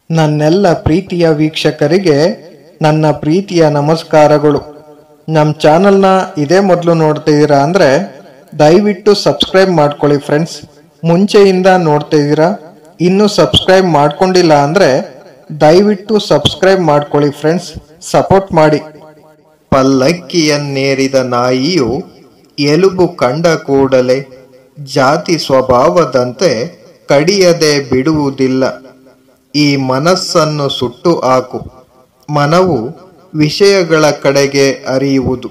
ನನ್ನೆಲ್ಲ ಪ್ರೀತಿಯ ವೀಕ್ಷಕರಿಗೆ ನನ್ನ ಪ್ರೀತಿಯ ನಮಸ್ಕಾರಗಳು. ನಮ್ಮ ಚಾನಲ್ನ ಇದೇ ಮೊದಲು ನೋಡ್ತಿದ್ದೀರಾ ಅಂದರೆ ದಯವಿಟ್ಟು ಸಬ್ಸ್ಕ್ರೈಬ್ ಮಾಡ್ಕೊಳ್ಳಿ ಫ್ರೆಂಡ್ಸ್. ಮುಂಚೆಯಿಂದ ನೋಡ್ತಿದ್ದೀರಾ, ಇನ್ನೂ ಸಬ್ಸ್ಕ್ರೈಬ್ ಮಾಡ್ಕೊಂಡಿಲ್ಲ ಅಂದರೆ ದಯವಿಟ್ಟು ಸಬ್ಸ್ಕ್ರೈಬ್ ಮಾಡ್ಕೊಳ್ಳಿ ಫ್ರೆಂಡ್ಸ್, ಸಪೋರ್ಟ್ ಮಾಡಿ. ಪಲ್ಲಕ್ಕಿಯನ್ನೇರಿದ ನಾಯಿಯು ಎಲುಬು ಕಂಡ ಕೂಡಲೇ ಜಾತಿ ಸ್ವಭಾವದಂತೆ ಕಡಿಯದೆ ಬಿಡುವುದಿಲ್ಲ. ಈ ಮನಸ್ಸನ್ನು ಸುಟ್ಟು ಹಾಕು. ಮನವು ವಿಷಯಗಳ ಕಡೆಗೆ ಹರಿಯುವುದು.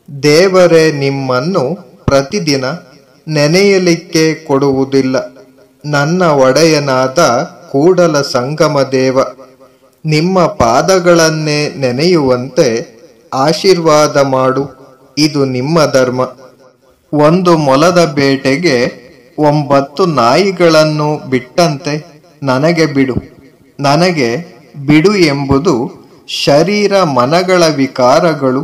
ದೇವರೇ ನಿಮ್ಮನ್ನು ಪ್ರತಿದಿನ ನೆನೆಯಲಿಕ್ಕೆ ಕೊಡುವುದಿಲ್ಲ. ನನ್ನ ಒಡೆಯನಾದ ಕೂಡಲ ಸಂಗಮ ದೇವ ನಿಮ್ಮ ಪಾದಗಳನ್ನೇ ನೆನೆಯುವಂತೆ ಆಶೀರ್ವಾದ ಮಾಡು. ಇದು ನಿಮ್ಮ ಧರ್ಮ. ಒಂದು ಮೊಲದ ಬೇಟೆಗೆ 9 ನಾಯಿಗಳನ್ನು ಬಿಟ್ಟಂತೆ ನನಗೆ ಬಿಡು. ನನಗೆ ಬಿಡು ಎಂಬುದು ಶರೀರ ಮನಗಳ ವಿಕಾರಗಳು,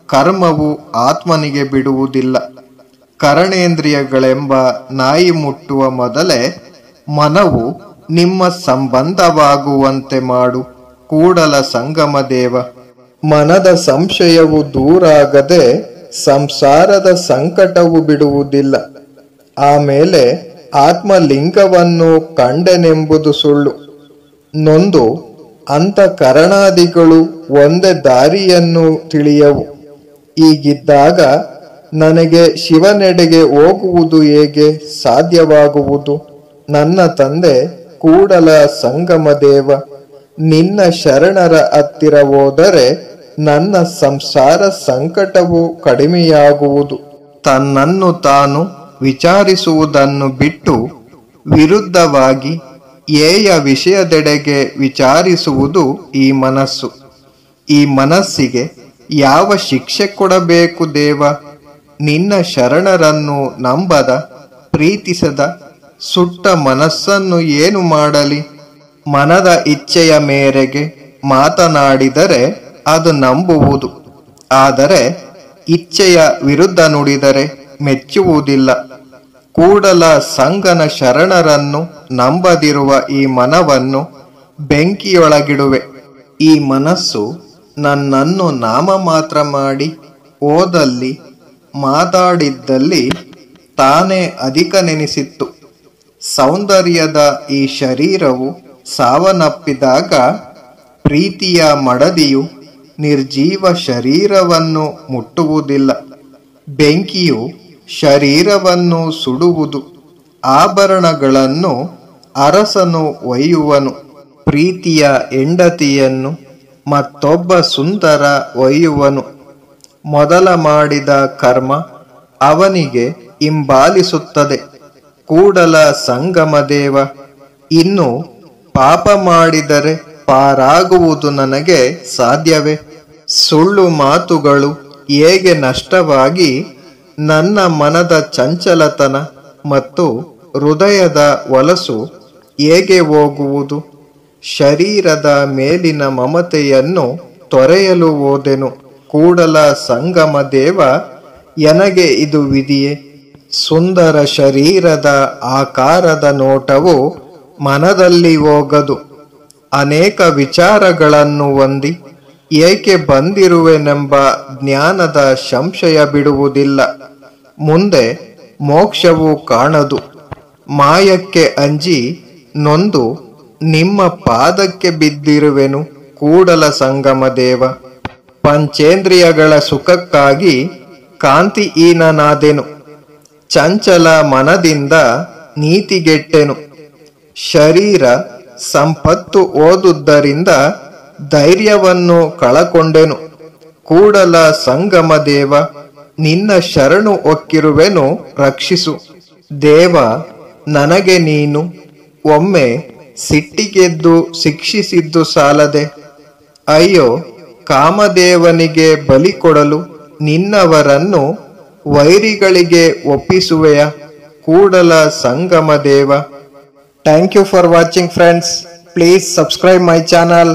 ಕರ್ಮವು ಆತ್ಮನಿಗೆ ಬಿಡುವುದಿಲ್ಲ. ಕರಣೇಂದ್ರಿಯಗಳೆಂಬ ನಾಯಿ ಮುಟ್ಟುವ ಮೊದಲೇ ಮನವು ನಿಮ್ಮ ಸಂಬಂಧವಾಗುವಂತೆ ಮಾಡು. ಕೂಡಲ ಸಂಗಮ ದೇವ ಮನದ ಸಂಶಯವು ದೂರಾಗದೆ ಸಂಸಾರದ ಸಂಕಟವು ಬಿಡುವುದಿಲ್ಲ. ಆಮೇಲೆ ಆತ್ಮಲಿಂಗವನ್ನು ಕಂಡೆನೆಂಬುದು ಸುಳ್ಳು. ನೊಂದು ಅಂತಃಕರಣಾದಿಗಳು ಒಂದೇ ದಾರಿಯನ್ನು ತಿಳಿಯವು. ಹೀಗಿದ್ದಾಗ ನನಗೆ ಶಿವನೆಡೆಗೆ ಹೋಗುವುದು ಹೇಗೆ ಸಾಧ್ಯವಾಗುವುದು? ನನ್ನ ತಂದೆ ಕೂಡಲ ಸಂಗಮ ದೇವ, ನಿನ್ನ ಶರಣರ ಹತ್ತಿರ ಹೋದರೆ ನನ್ನ ಸಂಸಾರ ಸಂಕಟವು ಕಡಿಮೆಯಾಗುವುದು. ತನ್ನನ್ನು ತಾನು ವಿಚಾರಿಸುವುದನ್ನು ಬಿಟ್ಟು ವಿರುದ್ಧವಾಗಿ ಏಯ ವಿಷಯದೆಡೆಗೆ ವಿಚಾರಿಸುವುದು ಈ ಮನಸ್ಸು. ಈ ಮನಸ್ಸಿಗೆ ಯಾವ ಶಿಕ್ಷೆ ಕೊಡಬೇಕು ದೇವ? ನಿನ್ನ ಶರಣರನ್ನು ನಂಬದ, ಪ್ರೀತಿಸದ ಸುಟ್ಟ ಮನಸ್ಸನ್ನು ಏನು ಮಾಡಲಿ? ಮನದ ಇಚ್ಛೆಯ ಮೇರೆಗೆ ಮಾತನಾಡಿದರೆ ಅದು ನಂಬುವುದು, ಆದರೆ ಇಚ್ಛೆಯ ವಿರುದ್ಧ ನುಡಿದರೆ ಮೆಚ್ಚುವುದಿಲ್ಲ. ಕೂಡಲ ಸಂಗನ ಶರಣರನ್ನು ನಂಬದಿರುವ ಈ ಮನವನ್ನು ಬೆಂಕಿಯೊಳಗಿಡುವೆ. ಈ ಮನಸ್ಸು ನನ್ನನ್ನು ನಾಮ ಮಾತ್ರ ಮಾಡಿ ಓದಲ್ಲಿ ಮಾತಾಡಿದ್ದಲ್ಲಿ ತಾನೇ ಅಧಿಕ ನೆನೆಸಿತ್ತು. ಸೌಂದರ್ಯದ ಈ ಶರೀರವು ಸಾವನ್ನಪ್ಪಿದಾಗ ಪ್ರೀತಿಯ ಮಡದಿಯು ನಿರ್ಜೀವ ಶರೀರವನ್ನು ಮುಟ್ಟುವುದಿಲ್ಲ. ಬೆಂಕಿಯು ಶರೀರವನ್ನು ಸುಡುವುದು. ಆಭರಣಗಳನ್ನು ಅರಸನು ಒಯ್ಯುವನು. ಪ್ರೀತಿಯ ಹೆಂಡತಿಯನ್ನು ಮತ್ತೊಬ್ಬ ಸುಂದರ ಒಯ್ಯುವನು. ಮೊದಲ ಮಾಡಿದ ಕರ್ಮ ಅವನಿಗೆ ಹಿಂಬಾಲಿಸುತ್ತದೆ. ಕೂಡಲ ಸಂಗಮ ದೇವ, ಇನ್ನು ಪಾಪ ಮಾಡಿದರೆ ಪಾರಾಗುವುದು ನನಗೆ ಸಾಧ್ಯವೇ? ಸುಳ್ಳು ಮಾತುಗಳು ಹೇಗೆ ನಷ್ಟವಾಗಿ ನನ್ನ ಮನದ ಚಂಚಲತನ ಮತ್ತು ಹೃದಯದ ಹೊಲಸು ಹೇಗೆ ಹೋಗುವುದು? ಶರೀರದ ಮೇಲಿನ ಮಮತೆಯನ್ನು ತೊರೆಯಲು ಹೋದೆನು. ಕೂಡಲ ಸಂಗಮ ದೇವ, ನನಗೆ ಇದು ವಿಧಿಯೇ? ಸುಂದರ ಶರೀರದ ಆಕಾರದ ನೋಟವು ಮನದಲ್ಲಿ ಹೋಗದು. ಅನೇಕ ವಿಚಾರಗಳನ್ನು ಹೊಂದಿ ಏಕೆ ಬಂದಿರುವೆನೆಂಬ ಜ್ಞಾನದ ಸಂಶಯ ಬಿಡುವುದಿಲ್ಲ. ಮುಂದೆ ಮೋಕ್ಷವು ಕಾಣದು. ಮಾಯಕ್ಕೆ ಅಂಜಿ ನೊಂದು ನಿಮ್ಮ ಪಾದಕ್ಕೆ ಬಿದ್ದಿರುವೆನು. ಕೂಡಲ ಸಂಗಮ ದೇವ, ಪಂಚೇಂದ್ರಿಯಗಳ ಸುಖಕ್ಕಾಗಿ ಕಾಂತಿಹೀನನಾದೆನು. ಚಂಚಲ ಮನದಿಂದ ನೀತಿಗೆಟ್ಟೆನು. ಶರೀರ ಸಂಪತ್ತು ಓದುದ್ದರಿಂದ ಧೈರ್ಯವನ್ನು ಕಳಕೊಂಡೆನು. ಕೂಡಲ ಸಂಗಮ ದೇವ, ನಿನ್ನ ಶರಣು ಒಕ್ಕಿರುವೆನು, ರಕ್ಷಿಸು. ದೇವ, ನನಗೆ ನೀನು ಒಮ್ಮೆ ಸಿಟ್ಟಿಗೆದ್ದು ಶಿಕ್ಷಿಸಿದ್ದು ಸಾಲದೆ. ಅಯ್ಯೋ, ಕಾಮದೇವನಿಗೆ ಬಲಿ ಕೊಡಲು ನಿನ್ನವರನ್ನು ವೈರಿಗಳಿಗೆ ಒಪ್ಪಿಸುವೆಯ? Kudala Sangama Deva. Thank you for watching friends. Please subscribe my channel.